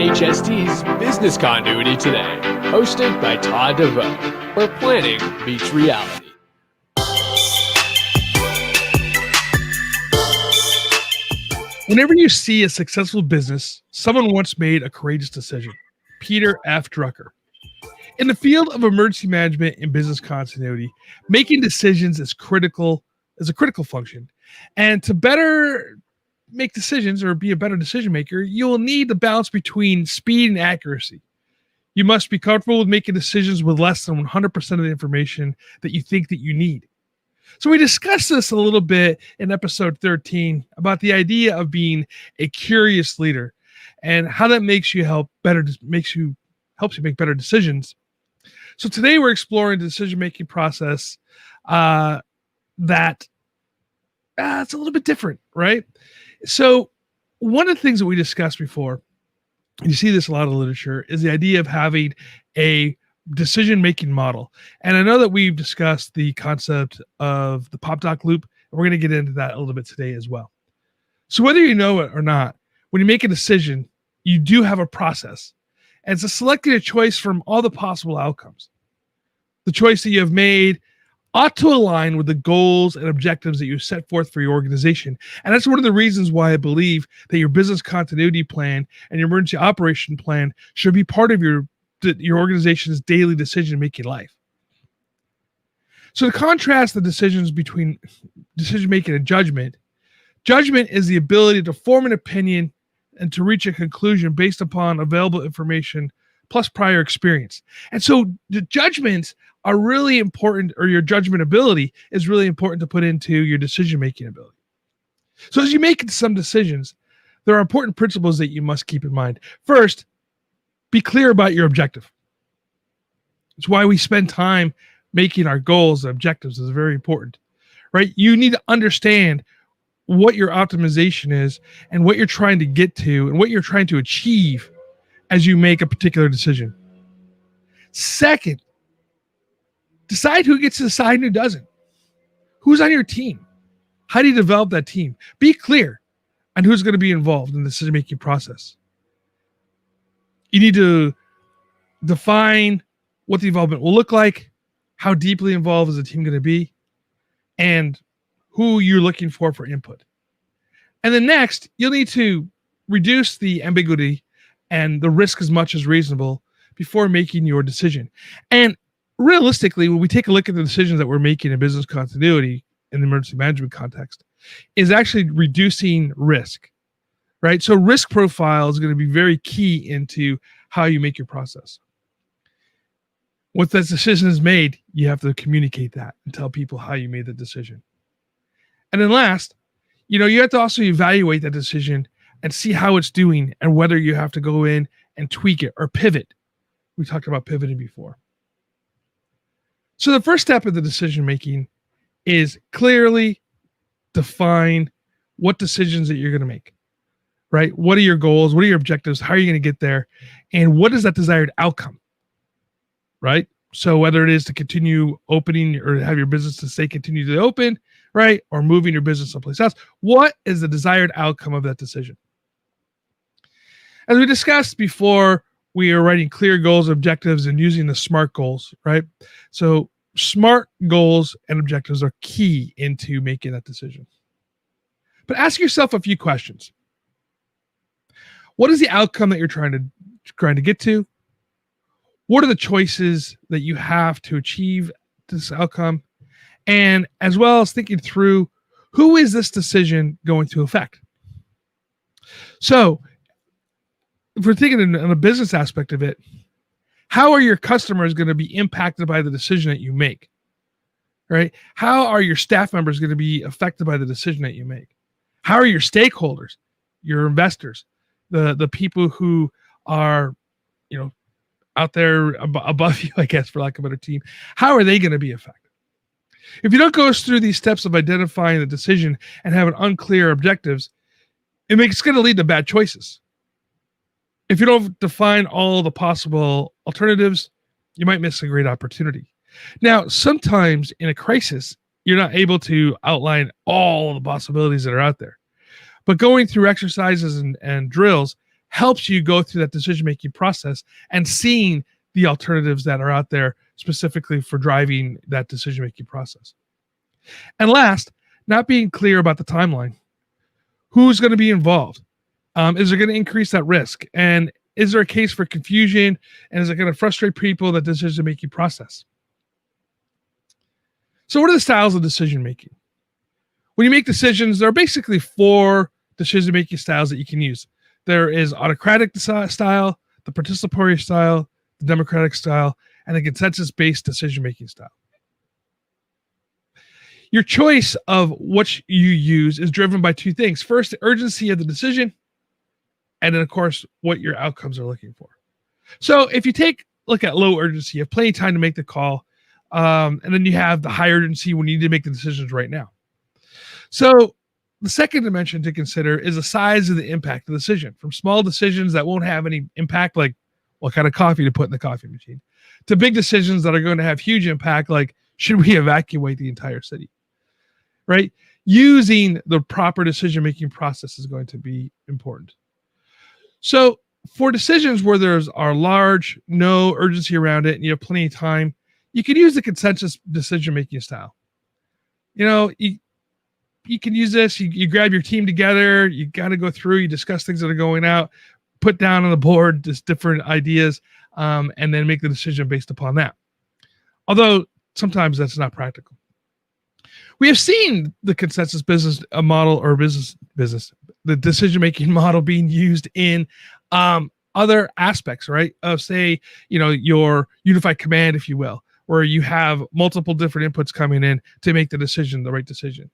NHST's Business Continuity Today, hosted by Todd DeVoe, where planning meets reality. Whenever you see a successful business, someone once made a courageous decision. Peter F. Drucker. In the field of emergency management and business continuity, making decisions is a critical function. And to better make decisions or be a better decision maker, you will need the balance between speed and accuracy. You must be comfortable with making decisions with less than 100% of the information that you think that you need. So we discussed this a little bit in episode 13 about the idea of being a curious leader and how that helps you make better decisions. So today we're exploring the decision-making process that it's a little bit different, right? So one of the things that we discussed before, and you see this a lot in literature, is the idea of having a decision-making model. And I know that we've discussed the concept of the pop-doc loop, and we're going to get into that a little bit today as well. So whether you know it or not, when you make a decision, you do have a process. And it's selecting a choice from all the possible outcomes. The choice that you have made ought to align with the goals and objectives that you set forth for your organization. And that's one of the reasons why I believe that your business continuity plan and your emergency operation plan should be part of your organization's daily decision-making life. So to contrast the decisions between decision-making and judgment is the ability to form an opinion and to reach a conclusion based upon available information plus prior experience. And so the judgments are really important, or your judgment ability is really important to put into your decision-making ability. So as you make some decisions, there are important principles that you must keep in mind. First, be clear about your objective. It's why we spend time making our goals and objectives is very important, right? You need to understand what your optimization is and what you're trying to get to and what you're trying to achieve as you make a particular decision. Second, decide who gets to decide and who doesn't. Who's on your team? How do you develop that team? Be clear on who's going to be involved in the decision-making process. You need to define what the involvement will look like, how deeply involved is the team going to be, and who you're looking for input. And then next, you'll need to reduce the ambiguity and the risk as much as reasonable before making your decision. And realistically, when we take a look at the decisions that we're making in business continuity in the emergency management context, is actually reducing risk, right? So risk profile is going to be very key into how you make your process. Once that decision is made, you have to communicate that and tell people how you made the decision. And then last, you have to also evaluate that decision and see how it's doing and whether you have to go in and tweak it or pivot. We talked about pivoting before. So the first step of the decision making is clearly define what decisions that you're going to make, right? What are your goals? What are your objectives? How are you going to get there? And what is that desired outcome, right? So whether it is to continue opening or have your business to stay continue to open, right? Or moving your business someplace else, what is the desired outcome of that decision? As we discussed before, we are writing clear goals, objectives, and using the SMART goals, right? So SMART goals and objectives are key into making that decision. But ask yourself a few questions. What is the outcome that you're trying to get to? What are the choices that you have to achieve this outcome? And as well as thinking through, who is this decision going to affect? So if we're thinking on a business aspect of it, how are your customers going to be impacted by the decision that you make? Right? How are your staff members going to be affected by the decision that you make? How are your stakeholders, your investors, the people who are, out there above you, I guess, for lack of a better team, how are they going to be affected? If you don't go through these steps of identifying the decision and having unclear objectives, it's going to lead to bad choices. If you don't define all the possible alternatives, you might miss a great opportunity. Now, sometimes in a crisis, you're not able to outline all the possibilities that are out there. But going through exercises and drills helps you go through that decision-making process and seeing the alternatives that are out there specifically for driving that decision-making process. And last, not being clear about the timeline. Who's going to be involved? Is it going to increase that risk? And is there a case for confusion? And is it going to frustrate people that decision-making process? So what are the styles of decision-making? When you make decisions, there are basically 4 decision-making styles that you can use. There is autocratic style, the participatory style, the democratic style, and the consensus-based decision-making style. Your choice of what you use is driven by 2 things. First, the urgency of the decision, and then, of course, what your outcomes are looking for. So if you look at low urgency, you have plenty of time to make the call, and then you have the high urgency when you need to make the decisions right now. So the second dimension to consider is the size of the impact of the decision, from small decisions that won't have any impact, like what kind of coffee to put in the coffee machine, to big decisions that are going to have huge impact, like should we evacuate the entire city, right? Using the proper decision-making process is going to be important. So for decisions where there's large, no urgency around it, and you have plenty of time, you can use the consensus decision-making style. You can use this. You grab your team together. You got to go through. You discuss things that are going out, put down on the board just different ideas, and then make the decision based upon that. Although sometimes that's not practical. We have seen the consensus business model or the decision-making model being used in other aspects, right? Of say, your unified command, if you will, where you have multiple different inputs coming in to make the decision, the right decision.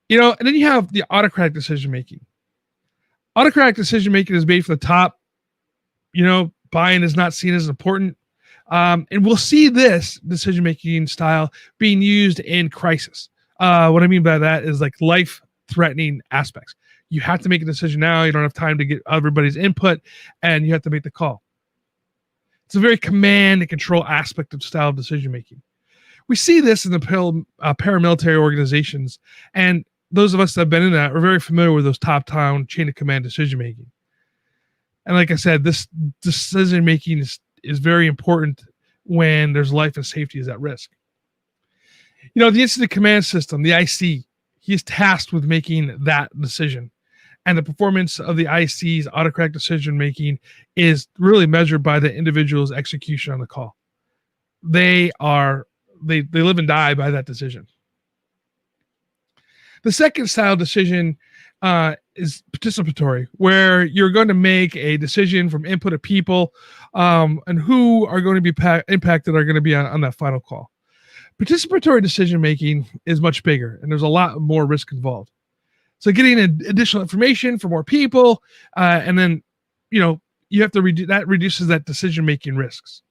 And then you have the autocratic decision-making. Autocratic decision-making is made from the top. Buy-in is not seen as important. And we'll see this decision-making style being used in crisis. What I mean by that is like life-threatening aspects. You have to make a decision now. You don't have time to get everybody's input, and you have to make the call. It's a very command and control aspect of style of decision-making. We see this in the paramilitary organizations, and those of us that have been in that are very familiar with those top-down chain of command decision-making. And like I said, this decision-making is very important when there's life and safety is at risk. The incident command system, the IC, he is tasked with making that decision. And the performance of the IC's autocratic decision-making is really measured by the individual's execution on the call. They live and die by that decision. The second style decision is participatory, where you're going to make a decision from input of people and who are going to be impacted are going to be on that final call. Participatory decision-making is much bigger, and there's a lot more risk involved. So getting additional information for more people, and then, you have to reduces that decision-making risks.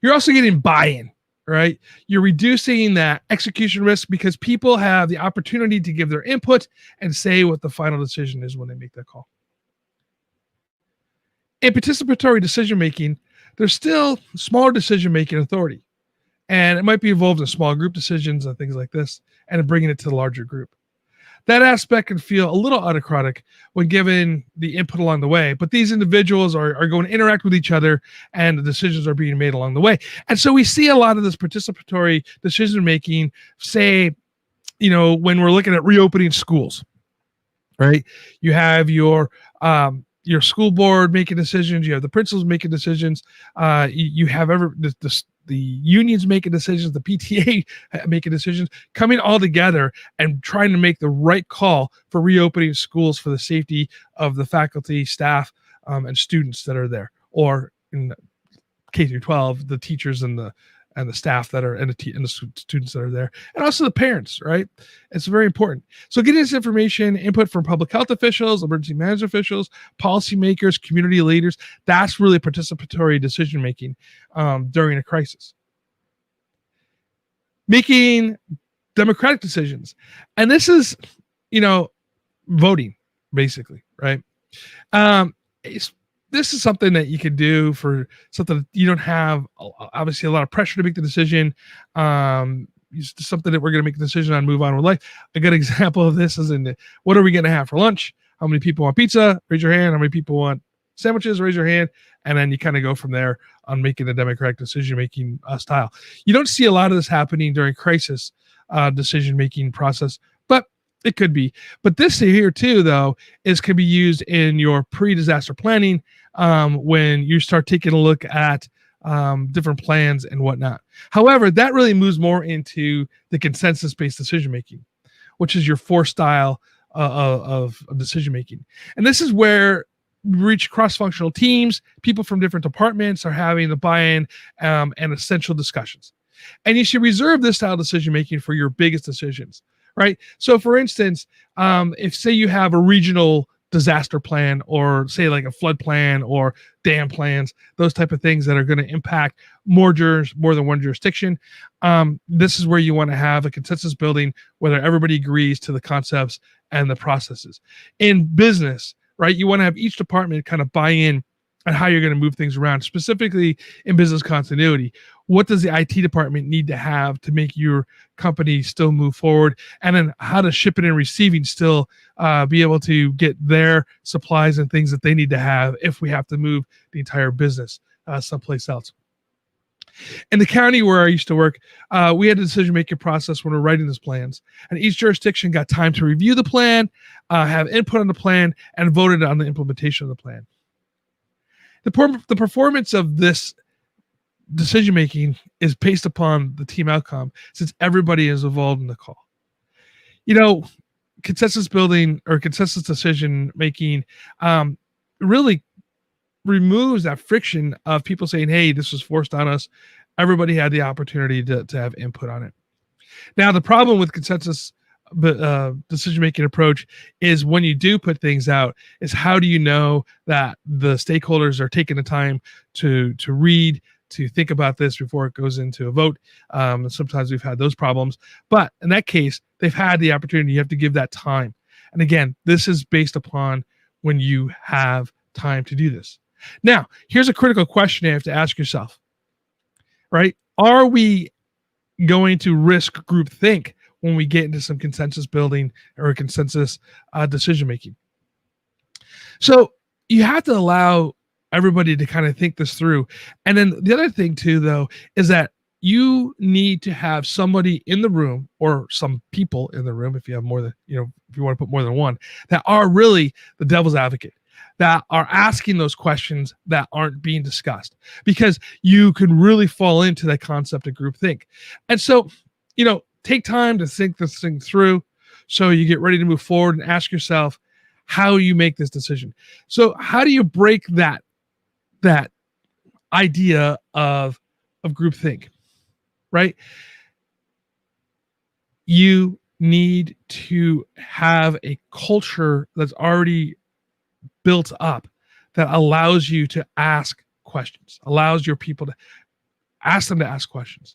You're also getting buy-in. Right? You're reducing that execution risk because people have the opportunity to give their input and say what the final decision is when they make that call. In participatory decision-making, there's still smaller decision-making authority, and it might be involved in small group decisions and things like this, and bringing it to the larger group. That aspect can feel a little autocratic when given the input along the way, but these individuals are going to interact with each other, and the decisions are being made along the way. And so we see a lot of this participatory decision-making, say, when we're looking at reopening schools, right? You have your school board making decisions. You have the principals making decisions. You have the unions making decisions, the PTA making decisions, coming all together and trying to make the right call for reopening schools for the safety of the faculty, staff, and students that are there, or in K through 12, the teachers and the staff that are and the students that are there, and also the parents, right? It's very important. So getting this information, input from public health officials, emergency management officials, policymakers, community leaders, that's really participatory decision-making during a crisis. Making democratic decisions. And this is, voting, basically, right? This is something that you can do for something that you don't have, obviously, a lot of pressure to make the decision. It's something that we're going to make a decision on, move on with life. A good example of this is what are we going to have for lunch? How many people want pizza? Raise your hand. How many people want sandwiches? Raise your hand. And then you kind of go from there on making the democratic decision-making style. You don't see a lot of this happening during crisis decision-making process, but it could be. But this here too, though, could be used in your pre-disaster planning when you start taking a look at different plans and whatnot. However, that really moves more into the consensus-based decision-making, which is your four style of decision-making. And this is where we reach cross-functional teams. People from different departments are having the buy-in and essential discussions. And you should reserve this style of decision-making for your biggest decisions, right? So for instance, if say you have a regional disaster plan, or say like a flood plan or dam plans, those type of things that are going to impact more than one jurisdiction, this is where you want to have a consensus building, whether everybody agrees to the concepts and the processes. In business, right, you want to have each department kind of buy in on how you're going to move things around. Specifically in business continuity, what does the IT department need to have to make your company still move forward? And then how does shipping and receiving still be able to get their supplies and things that they need to have if we have to move the entire business someplace else? In the county where I used to work, we had a decision-making process when we were writing these plans, and each jurisdiction got time to review the plan, have input on the plan, and voted on the implementation of the plan. The performance of this decision-making is based upon the team outcome, since everybody is involved in the call. You know, consensus building or consensus decision-making really removes that friction of people saying, hey, this was forced on us. Everybody had the opportunity to have input on it. Now, the problem with consensus decision-making approach is when you do put things out, is how do you know that the stakeholders are taking the time to read, to think about this before it goes into a vote? Sometimes we've had those problems, but in that case, they've had the opportunity. You have to give that time. And again, this is based upon when you have time to do this. Now, here's a critical question you have to ask yourself, right? Are we going to risk groupthink when we get into some consensus building or consensus decision-making? So you have to allow everybody to kind of think this through. And then the other thing too, though, is that you need to have somebody in the room, or some people in the room, if you have more than, if you want to put more than one, that are really the devil's advocate, that are asking those questions that aren't being discussed, because you can really fall into that concept of groupthink. And so, take time to think this thing through so you get ready to move forward, and ask yourself how you make this decision. So how do you break that idea of groupthink, right? You need to have a culture that's already built up that allows you to ask questions, allows your people to ask them to ask questions,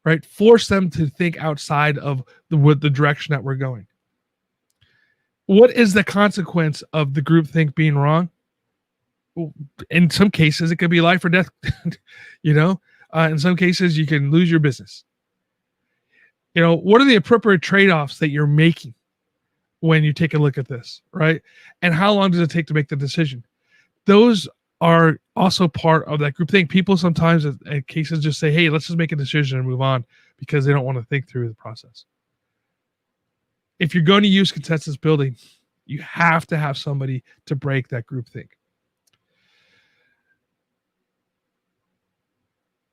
right? Force them to think outside of the direction that we're going. What is the consequence of the groupthink being wrong? In some cases, it could be life or death. In some cases, you can lose your business. What are the appropriate trade-offs that you're making when you take a look at this, right? And how long does it take to make the decision? Those are also part of that group thing. People sometimes at cases just say, hey, let's just make a decision and move on, because they don't want to think through the process. If you're going to use consensus building, you have to have somebody to break that group think.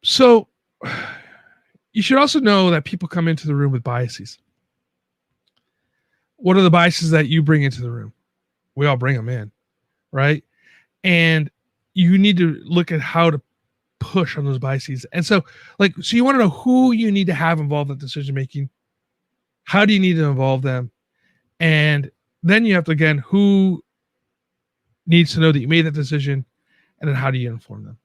So you should also know that people come into the room with biases. What are the biases that you bring into the room? We all bring them in, right? And you need to look at how to push on those biases. And so you want to know who you need to have involved in decision making. How do you need to involve them? And then you have to, again, who needs to know that you made that decision, and then how do you inform them?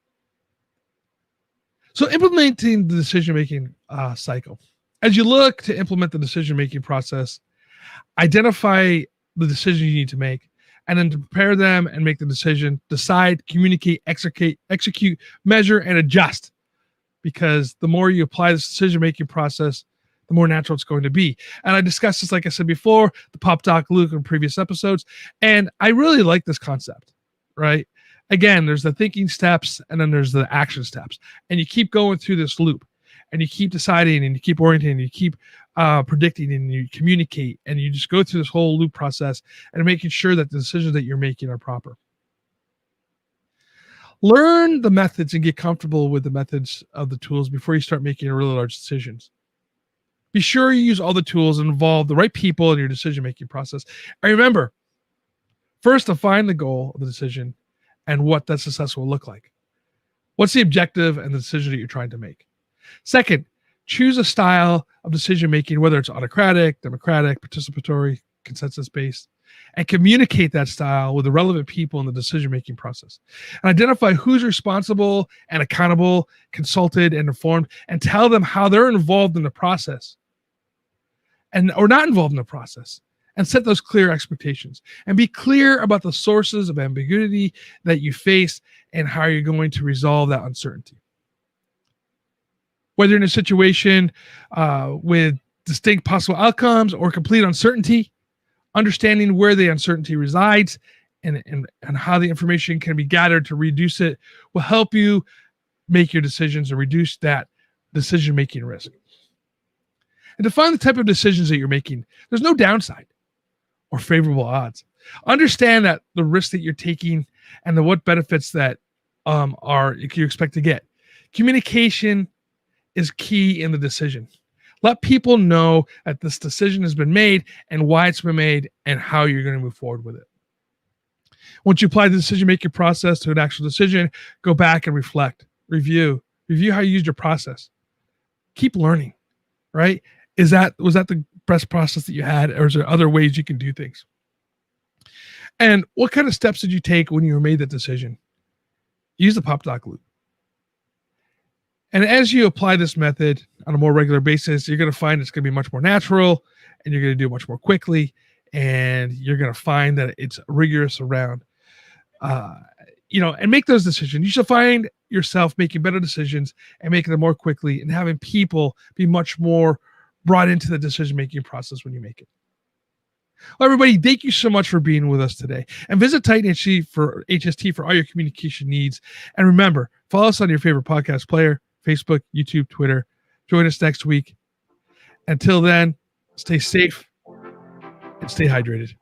So implementing the decision-making cycle. As you look to implement the decision-making process, identify the decision you need to make, and then to prepare them and make the decision, decide, communicate, execute, measure, and adjust. Because the more you apply this decision-making process, the more natural it's going to be. And I discussed this, like I said before, the pop doc loop in previous episodes. And I really like this concept, right? Again, there's the thinking steps and then there's the action steps. And you keep going through this loop and you keep deciding and you keep orienting and you keep predicting and you communicate and you just go through this whole loop process and making sure that the decisions that you're making are proper. Learn the methods and get comfortable with the methods of the tools before you start making really large decisions. Be sure you use all the tools and involve the right people in your decision-making process. And remember, first, define the goal of the decision and what that success will look like. What's the objective and the decision that you're trying to make? Second, choose a style of decision-making, whether it's autocratic, democratic, participatory, consensus-based, and communicate that style with the relevant people in the decision-making process. And identify who's responsible and accountable, consulted and informed, and tell them how they're involved in the process or not involved in the process, and set those clear expectations. And be clear about the sources of ambiguity that you face and how you're going to resolve that uncertainty. Whether in a situation with distinct possible outcomes or complete uncertainty, understanding where the uncertainty resides and how the information can be gathered to reduce it will help you make your decisions and reduce that decision-making risk. And define the type of decisions that you're making. There's no downside or favorable odds. Understand that the risk that you're taking and what benefits that you expect to get. Communication is key in the decision. Let people know that this decision has been made and why it's been made and how you're going to move forward with it. Once you apply the decision-making process to an actual decision, go back and reflect, review how you used your process. Keep learning, right? Was that the best process that you had, or is there other ways you can do things? And what kind of steps did you take when you made that decision? Use the pop doc loop. And as you apply this method on a more regular basis, you're going to find it's going to be much more natural and you're going to do it much more quickly. And you're going to find that it's rigorous around, and make those decisions. You should find yourself making better decisions and making them more quickly and having people be much more brought into the decision-making process when you make it. Well, everybody, thank you so much for being with us today. And visit Titan HST for all your communication needs. And remember, follow us on your favorite podcast player, Facebook, YouTube, Twitter. Join us next week. Until then, stay safe and stay hydrated.